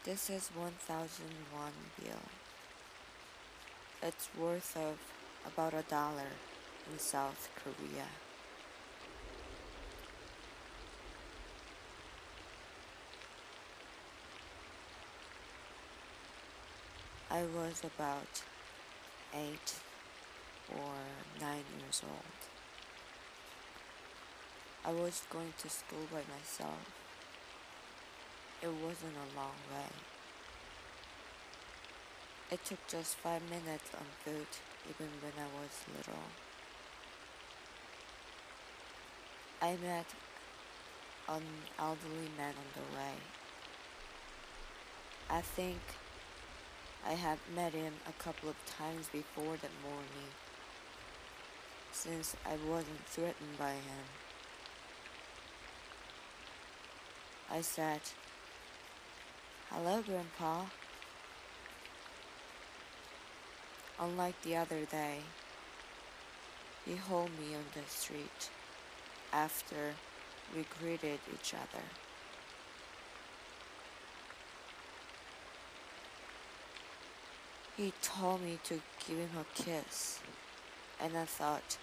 This is 1001 bill. It's worth of about $1 in South Korea. I was about 8 or 9 years old. I was going to school by myself. It wasn't a long way. It took just 5 minutes on foot even when I was little. I met an elderly man on the way. I think I had met him a couple of times before that morning, since I wasn't threatened by him. I said, "Hello, Grandpa." Unlike the other day, he hailed me on the street after we greeted each other. He told me to give him a kiss, and I thought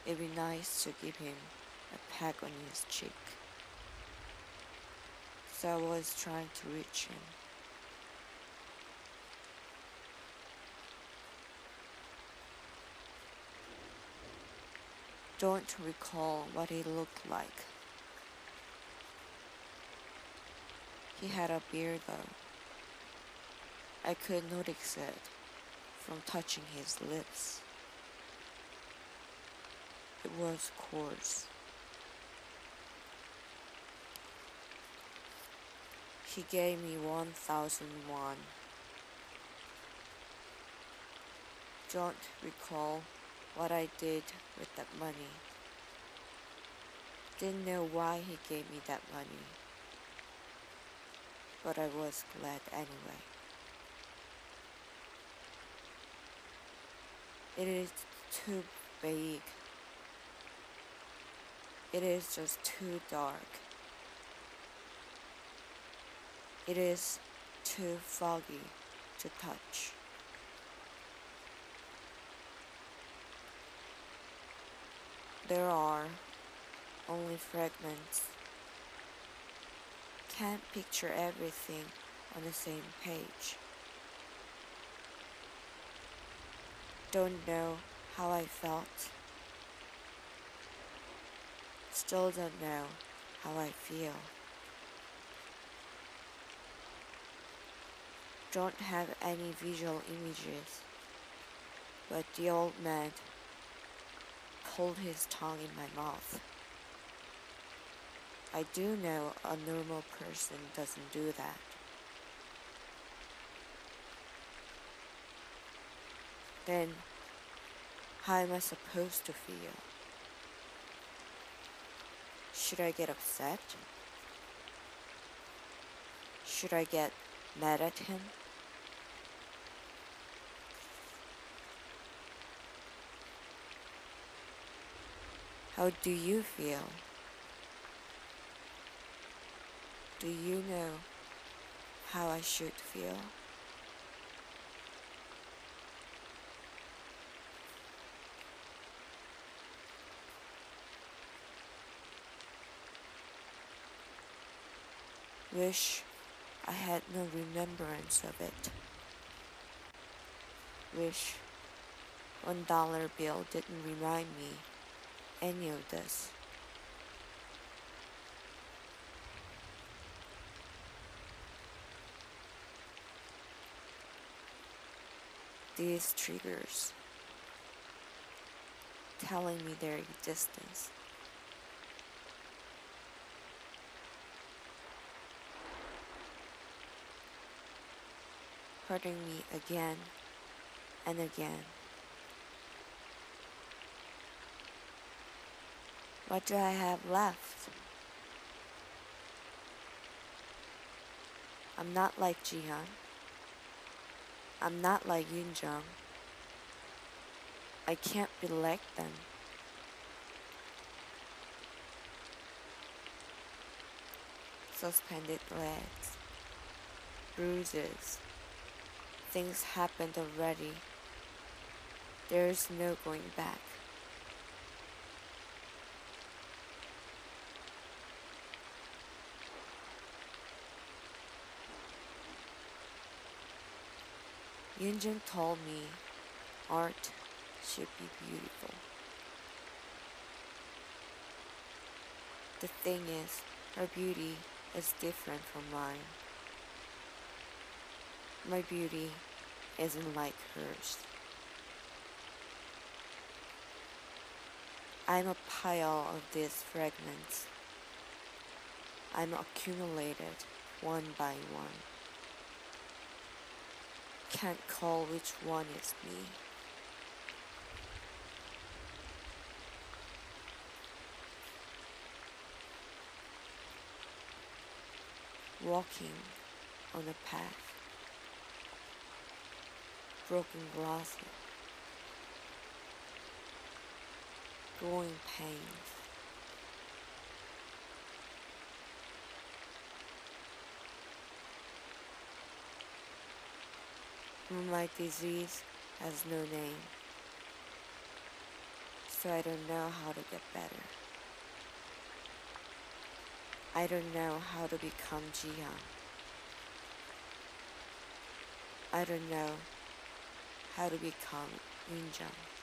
it'd be nice to give him a peck on his cheek. So I was trying to reach him. Don't recall what he looked like. He had a beard though. I could notice it from touching his lips. It was coarse. He gave me 1001. Don't recall what I did with that money. Didn't know why he gave me that money, but I was glad anyway. It is too big. It is just too dark. It is too foggy to touch. There are only fragments. Can't picture everything on the same page. Don't know how I felt. Still don't know how I feel. Don't have any visual images, but the old man pulled his tongue in my mouth. I do know a normal person doesn't do that. Then, how am I supposed to feel? Should I get upset? Should I get mad at him? How do you feel? Do you know how I should feel? Wish I had no remembrance of it. Wish $1 bill didn't remind me any of this. These triggers telling me their existence. Hurting me again and again. What do I have left? I'm not like Jihan. I'm not like Yoonjung. I can't be like them. Suspended legs. bruises. Things happened already. There is no going back. Yunjung told me art should be beautiful. The thing is, her beauty is different from mine. My beauty isn't like hers. I'm a pile of these fragments. I'm accumulated one by one. Can't call which one is me. Walking on a path, broken glasses, growing pains. My disease has no name, so I don't know how to get better. I don't know how to become Jihan. I don't know how to become Yunjang.